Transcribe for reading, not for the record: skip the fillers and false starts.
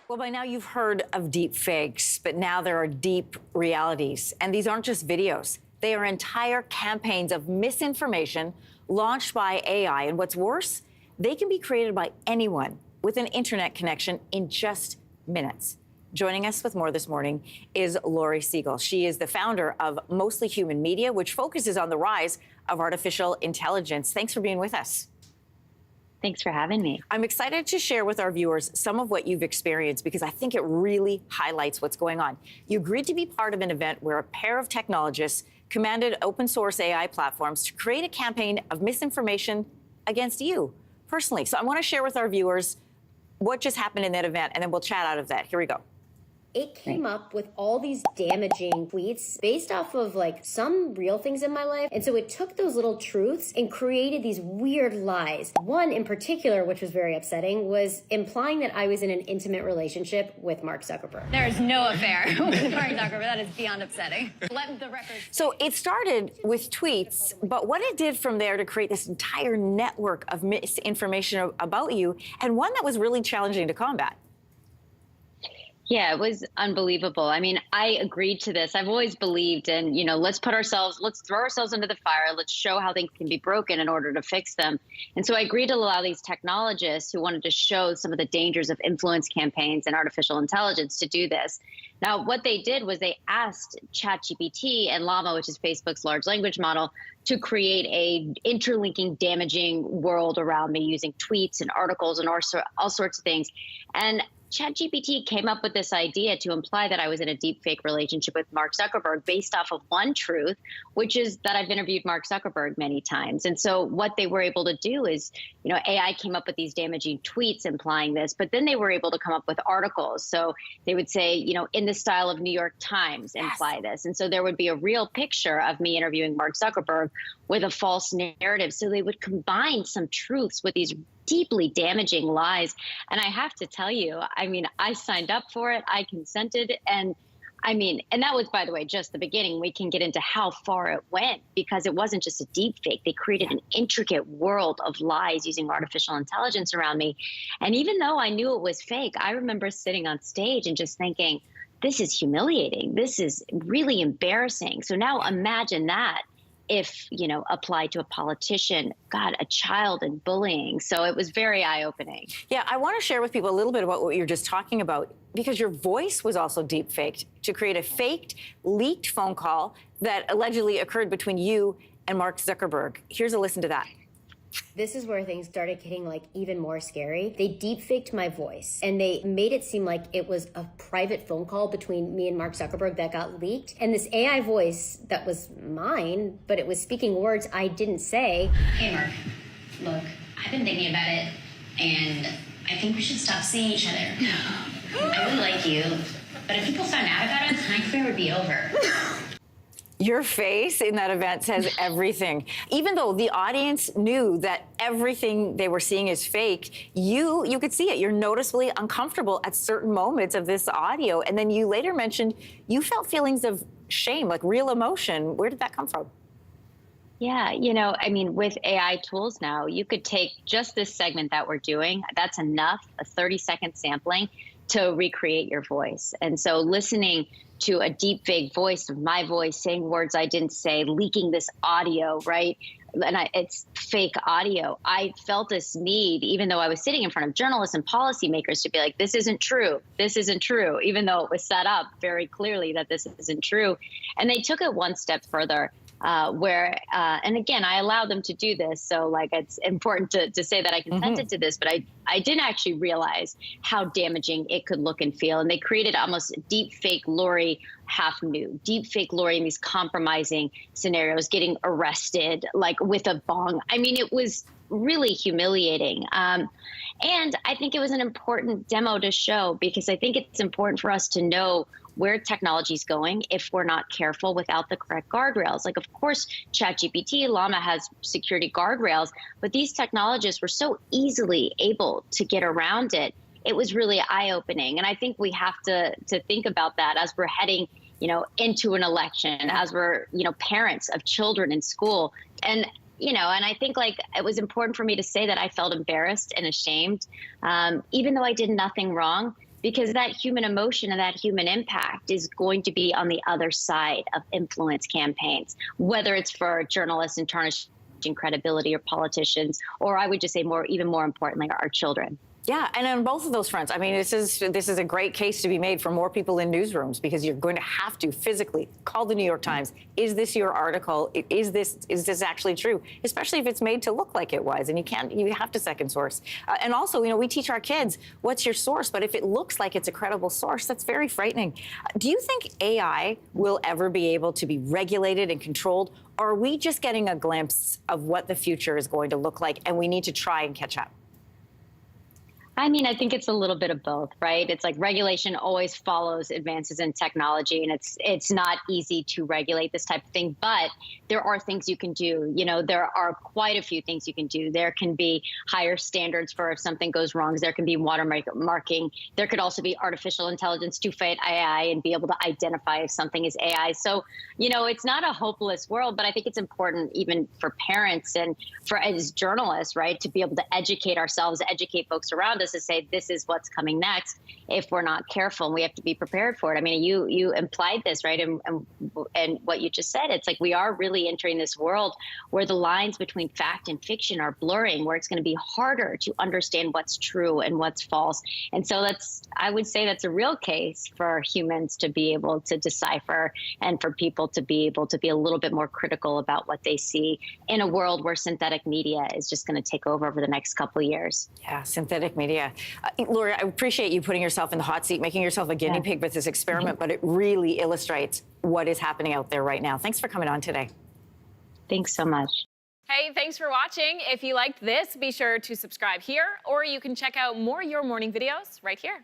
Well, by now you've heard of deep fakes, but now there are deep realities. And these aren't just videos. They are entire campaigns of misinformation launched by AI. And what's worse, they can be created by anyone with an internet connection in just minutes. Joining us with more this morning is Lori Siegel. She is the founder of Mostly Human Media, which focuses on the rise of artificial intelligence. Thanks for being with us. Thanks for having me. I'm excited to share with our viewers some of what you've experienced because I think it really highlights what's going on. You agreed to be part of an event where a pair of technologists commanded open source AI platforms to create a campaign of misinformation against you personally. So I want to share with our viewers what just happened in that event, and then we'll chat out of that. Here we go. It came up with all these damaging tweets based off of like some real things in my life. And so it took those little truths and created these weird lies. One in particular, which was very upsetting, was implying that I was in an intimate relationship with Mark Zuckerberg. There is no affair with Mark Zuckerberg. That is beyond upsetting. Let the record. So it started with tweets, but what it did from there to create this entire network of misinformation about you, and one that was really challenging to combat. Yeah, it was unbelievable. I mean, I agreed to this. I've always believed in, let's throw ourselves into the fire. Let's show how things can be broken in order to fix them. And so I agreed to allow these technologists who wanted to show some of the dangers of influence campaigns and artificial intelligence to do this. Now, what they did was they asked ChatGPT and Llama, which is Facebook's large language model, to create a interlinking, damaging world around me using tweets and articles and all sorts of things. And ChatGPT came up with this idea to imply that I was in a deep fake relationship with Mark Zuckerberg based off of one truth, which is that I've interviewed Mark Zuckerberg many times. And so what they were able to do is, AI came up with these damaging tweets implying this, but then they were able to come up with articles. So they would say, in the style of New York Times, imply this. And so there would be a real picture of me interviewing Mark Zuckerberg with a false narrative. So they would combine some truths with these deeply damaging lies. And I have to tell you, I signed up for it. I consented. And that was, by the way, just the beginning. We can get into how far it went because it wasn't just a deep fake. They created an intricate world of lies using artificial intelligence around me. And even though I knew it was fake, I remember sitting on stage and just thinking, this is humiliating. This is really embarrassing. So now imagine that if, applied to a politician, God, a child, and bullying. So it was very eye-opening. Yeah, I want to share with people a little bit about what you're just talking about, because your voice was also deep faked to create a faked, leaked phone call that allegedly occurred between you and Mark Zuckerberg. Here's a listen to that. This is where things started getting even more scary. They deep faked my voice and they made it seem like it was a private phone call between me and Mark Zuckerberg that got leaked. And this AI voice that was mine, but it was speaking words I didn't say. Hey Mark, look, I've been thinking about it and I think we should stop seeing each other. I really like you, but if people found out about it, my career would be over. Your face in that event says everything. Even though the audience knew that everything they were seeing is fake, you could see it. You're noticeably uncomfortable at certain moments of this audio. And then you later mentioned you felt feelings of shame, like real emotion. Where did that come from? Yeah, with AI tools now, you could take just this segment that we're doing. That's enough, a 30-second sampling, to recreate your voice. And so listening to a deep fake voice of my voice saying words I didn't say, leaking this audio, right? And it's fake audio. I felt this need, even though I was sitting in front of journalists and policymakers, to be like, this isn't true. This isn't true, even though it was set up very clearly that this isn't true. And they took it one step further. And again, I allowed them to do this. So it's important to say that I consented to this, but I didn't actually realize how damaging it could look and feel. And they created almost deep fake Lori half nude, deep fake Lori in these compromising scenarios, getting arrested, with a bong. It was really humiliating. And I think it was an important demo to show because I think it's important for us to know where technology is going if we're not careful without the correct guardrails. Of course, ChatGPT, Llama has security guardrails, but these technologists were so easily able to get around it. It was really eye-opening. And I think we have to think about that as we're heading, into an election, as we're, parents of children in school. And and I think it was important for me to say that I felt embarrassed and ashamed, even though I did nothing wrong. because that human emotion and that human impact is going to be on the other side of influence campaigns, whether it's for journalists and tarnishing credibility or politicians, or I would just say even more importantly, our children. Yeah, and on both of those fronts, I mean, this is a great case to be made for more people in newsrooms, because you're going to have to physically call the New York Times. Is this your article? Is this actually true? Especially if it's made to look like it was, and you have to second source. And also, we teach our kids, what's your source? But if it looks like it's a credible source, that's very frightening. Do you think AI will ever be able to be regulated and controlled? Or are we just getting a glimpse of what the future is going to look like, and we need to try and catch up? I mean, I think it's a little bit of both, right? It's like regulation always follows advances in technology, and it's not easy to regulate this type of thing, but there are things you can do. There are quite a few things you can do. There can be higher standards for if something goes wrong. There can be watermarking. There could also be artificial intelligence to fight AI and be able to identify if something is AI. So, it's not a hopeless world, but I think it's important even for parents and as journalists, right, to be able to educate ourselves, educate folks around us, to say this is what's coming next if we're not careful, and we have to be prepared for it. I mean, you implied this, right? And what you just said, it's like we are really entering this world where the lines between fact and fiction are blurring, where it's going to be harder to understand what's true and what's false. And so I would say that's a real case for humans to be able to decipher, and for people to be able to be a little bit more critical about what they see in a world where synthetic media is just going to take over the next couple of years. Yeah, synthetic media. Lori, I appreciate you putting yourself in the hot seat, making yourself a guinea pig with this experiment, but it really illustrates what is happening out there right now. Thanks for coming on today. Thanks so much. Hey, thanks for watching. If you liked this, be sure to subscribe here, or you can check out more Your Morning videos right here.